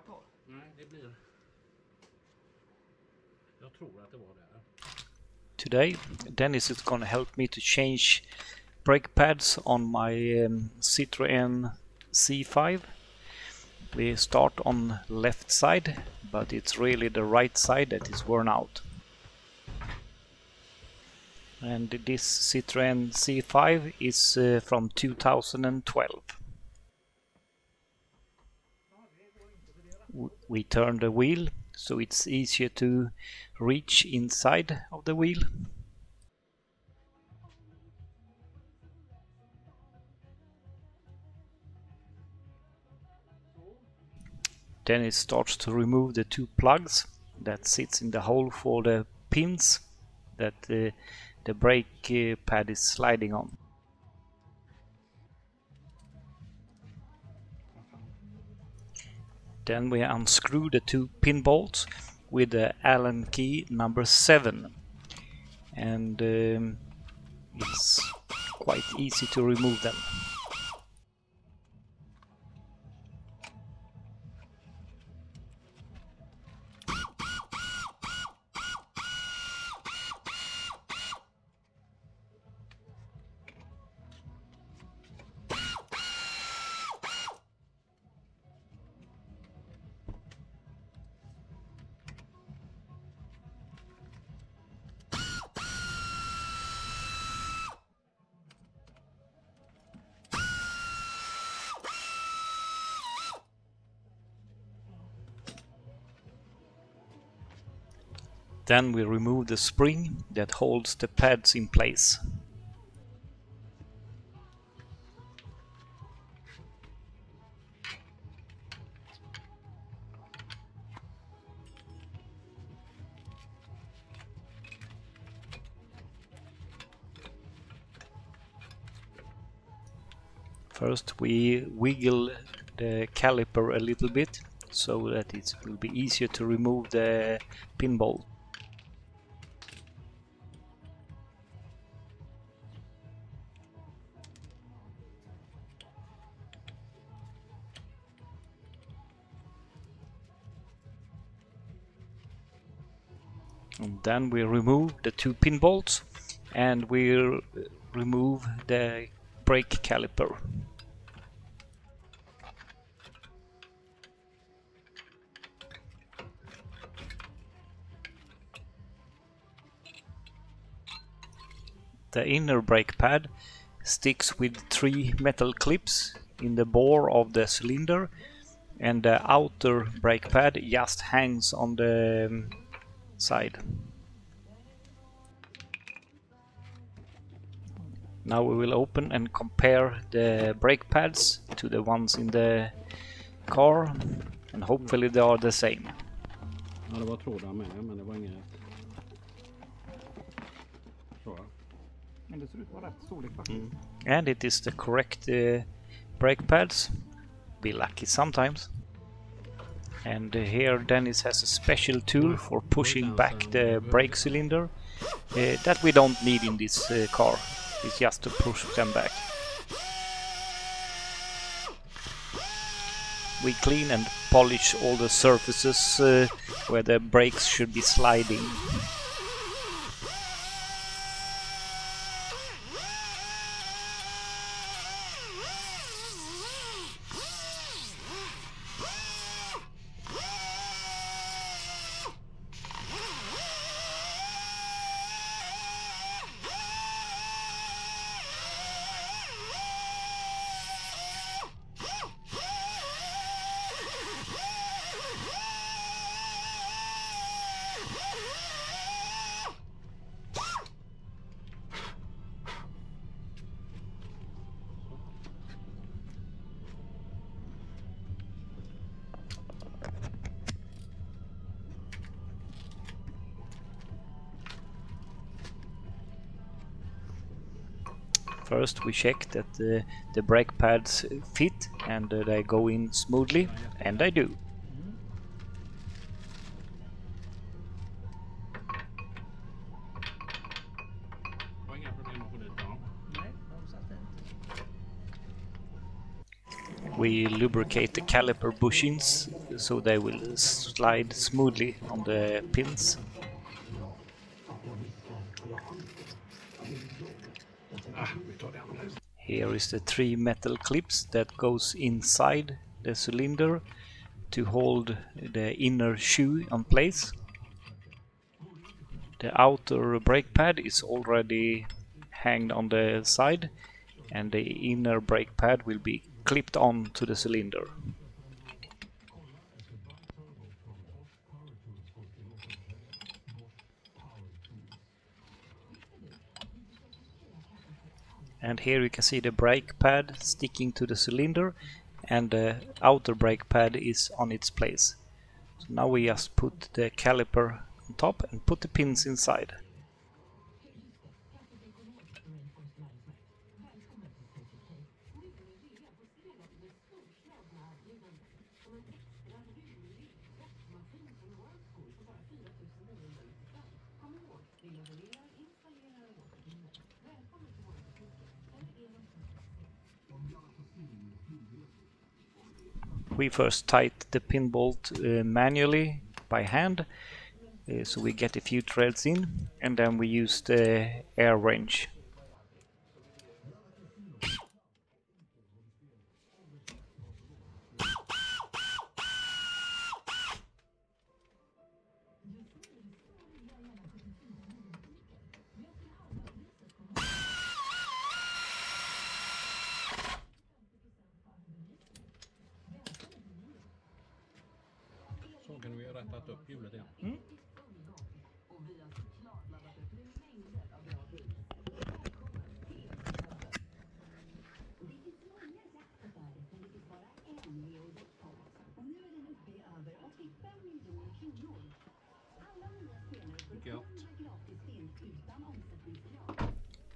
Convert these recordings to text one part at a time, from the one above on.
kvar? Nej, det blir... Jag tror att det var det. Today, Dennis is gonna help me to change brake pads on my Citroen C5. We start on left side, but it's really the right side that is worn out. And this Citroen C5 is from 2012. We turn the wheel so it's easier to reach inside of the wheel. Then it starts to remove the two plugs that sits in the hole for the pins that the brake pad is sliding on. Then we unscrew the two pin bolts with the Allen key number 7, and it's quite easy to remove them. Then we remove the spring that holds the pads in place. First we wiggle the caliper a little bit so that it will be easier to remove the pin bolt. And then we remove the two pin bolts and we remove the brake caliper. The inner brake pad sticks with 3 metal clips in the bore of the cylinder, and the outer brake pad just hangs on the side. Now we will open and compare the brake pads to the ones in the car, and hopefully they are the same. Ja, det var trådar med, men det var inget... Så. Men det ser ut att vara rätt storlek faktiskt. And it is the correct brake pads. Be lucky sometimes. And here Dennis has a special tool for pushing back the brake cylinder that we don't need in this car. It's just to push them back. We clean and polish all the surfaces where the brakes should be sliding. First we check that the brake pads fit and they go in smoothly, and they do. we lubricate the caliper bushings so they will slide smoothly on the pins. Here is the 3 metal clips that goes inside the cylinder to hold the inner shoe in place. The outer brake pad is already hanged on the side, and the inner brake pad will be clipped on to the cylinder. And here you can see the brake pad sticking to the cylinder, and the outer brake pad is on its place. So now we just put the caliper on top and put the pins inside. We first tighten the pin bolt manually by hand, so we get a few threads in, and then we use the air wrench. Så kan vi rättat upp hjulet igen.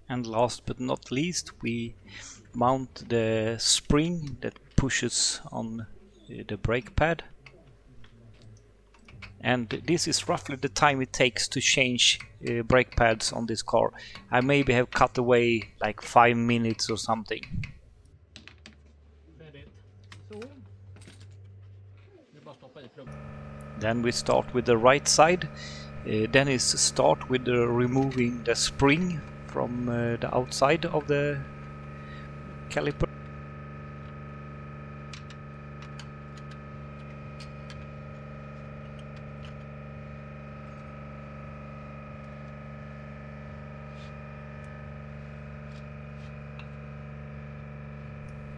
And last but not least, we mount the spring that pushes on the brake pad. And this is roughly the time it takes to change brake pads on this car. I maybe have cut away like 5 minutes or something. Then we start with the right side. Dennis start with removing the spring from the outside of the caliper.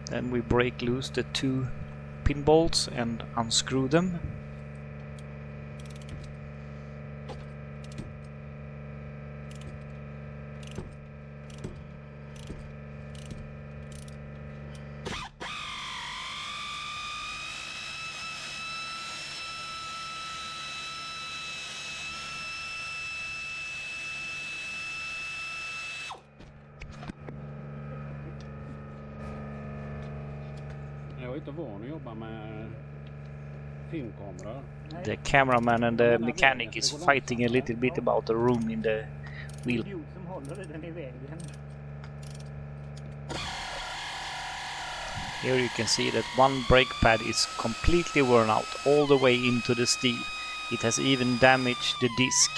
Then we break loose the 2 pin bolts and unscrew them. Jag är inte van att jobba med filmkamera. The cameraman and the mechanic is fighting a little bit about the room in the wheel. Here you can see that one brake pad is completely worn out all the way into the steel. It has even damaged the disc.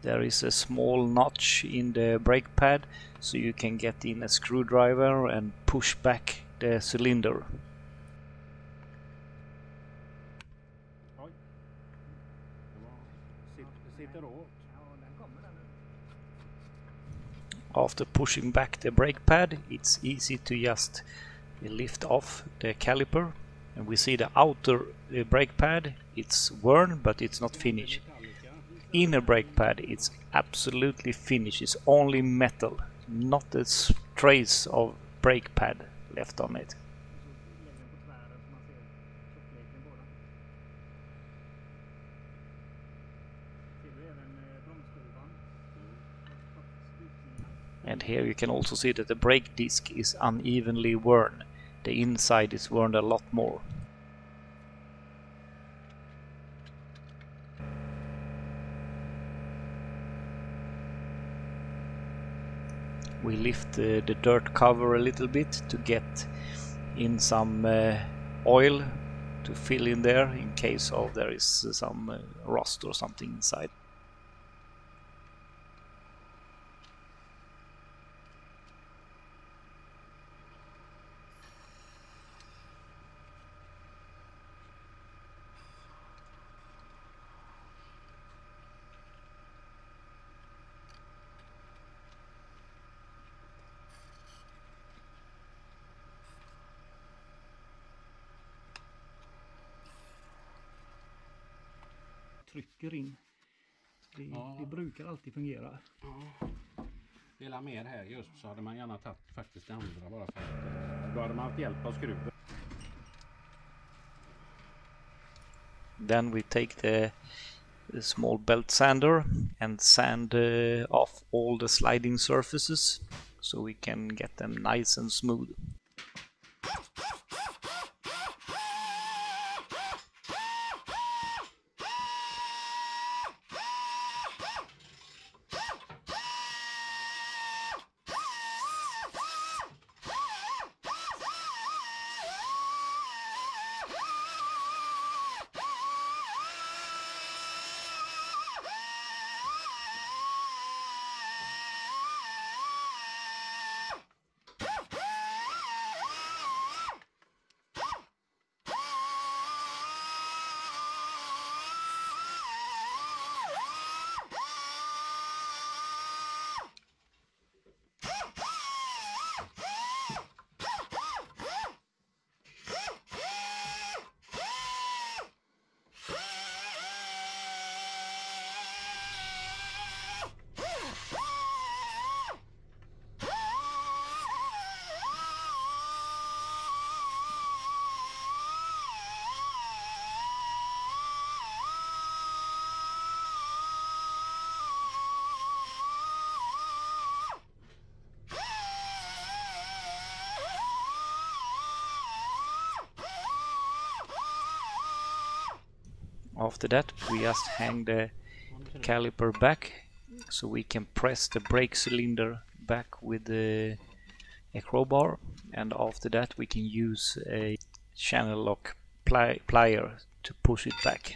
There is a small notch in the brake pad, so you can get in a screwdriver and push back the cylinder. After pushing back the brake pad, it's easy to just lift off the caliper, and we see the outer brake pad. It's worn, but it's not finished. Inner brake pad, it's absolutely finished. It's only metal, not a trace of brake pad left on it. And here you can also see that the brake disc is unevenly worn. The inside is worn a lot more. We lift the dirt cover a little bit to get in some oil to fill in there in case of there is some rust or something inside. Trycker in. Det brukar alltid fungera. Ja. Dela mer här just så hade man gärna tagit faktiskt det andra bara för att då hade man haft hjälp av skruven. Then we take the small belt sander and sand off all the sliding surfaces so we can get them nice and smooth. After that we just hang the caliper back so we can press the brake cylinder back with a crowbar, and after that we can use a channel lock plier to push it back.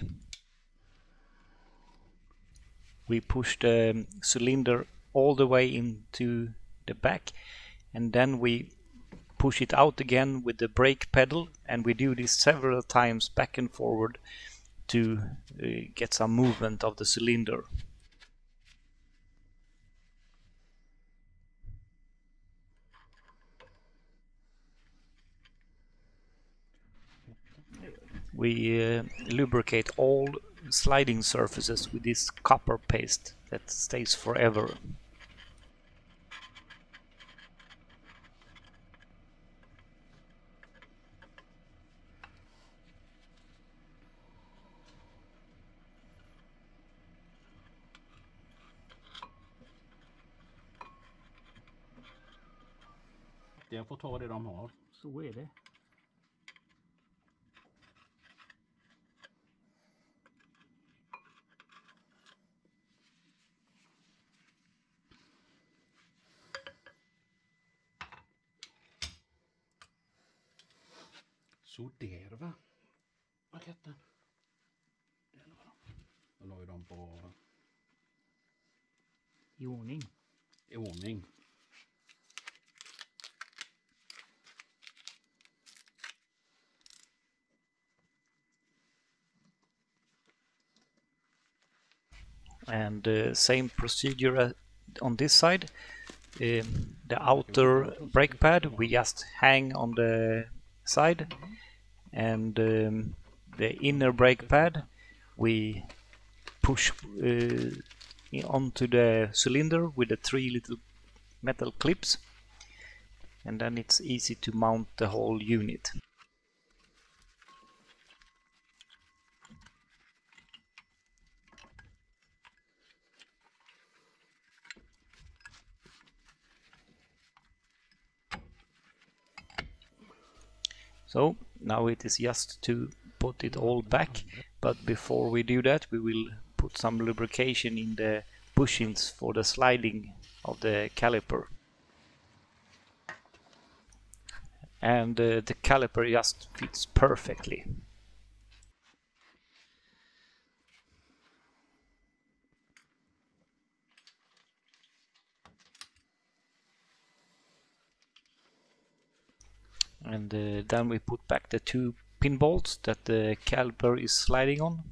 We push the cylinder all the way into the back and then we push it out again with the brake pedal, and we do this several times back and forward to get some movement of the cylinder. We lubricate all sliding surfaces with this copper paste that stays forever. Jag får ta det de har. Så är det. Så där va? Raketten. Då la vi dem på I ordning. i ordning. And same procedure on this side. The outer brake pad we just hang on the side, and the inner brake pad we push onto the cylinder with the 3 little metal clips, and then it's easy to mount the whole unit. So now it is just to put it all back, but before we do that we will put some lubrication in the bushings for the sliding of the caliper. And the caliper just fits perfectly. And then we put back the 2 pin bolts that the caliper is sliding on.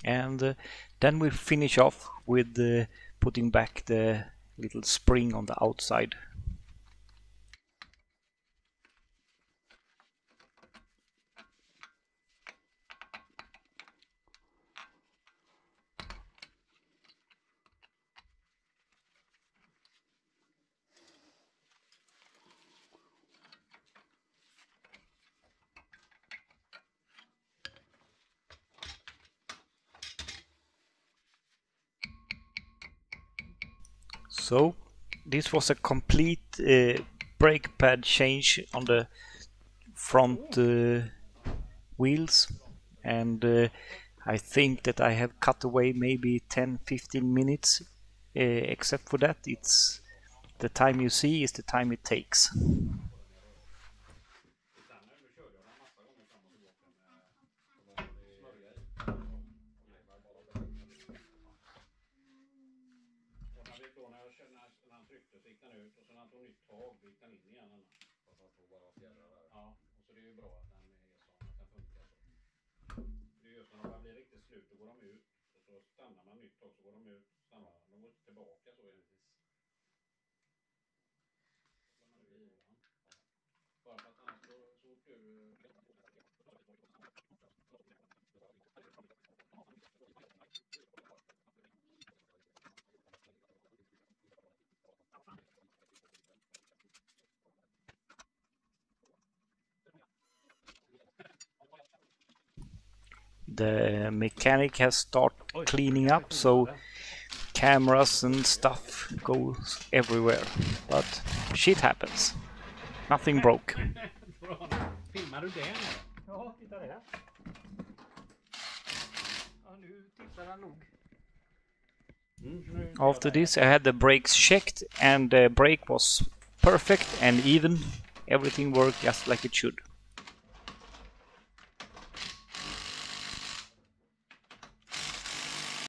And then we finish off with putting back the little spring on the outside. So this was a complete brake pad change on the front wheels, and I think that I have cut away maybe 10-15 minutes. Except for that, it's the time you see is the time it takes. The mechanic has started cleaning up, so cameras and stuff goes everywhere. But shit happens. Nothing broke. Filmar du det? Ja, titta där. Ja, nu tittar han nog. After this I had the brakes checked, and the brake was perfect and even. Everything worked just like it should.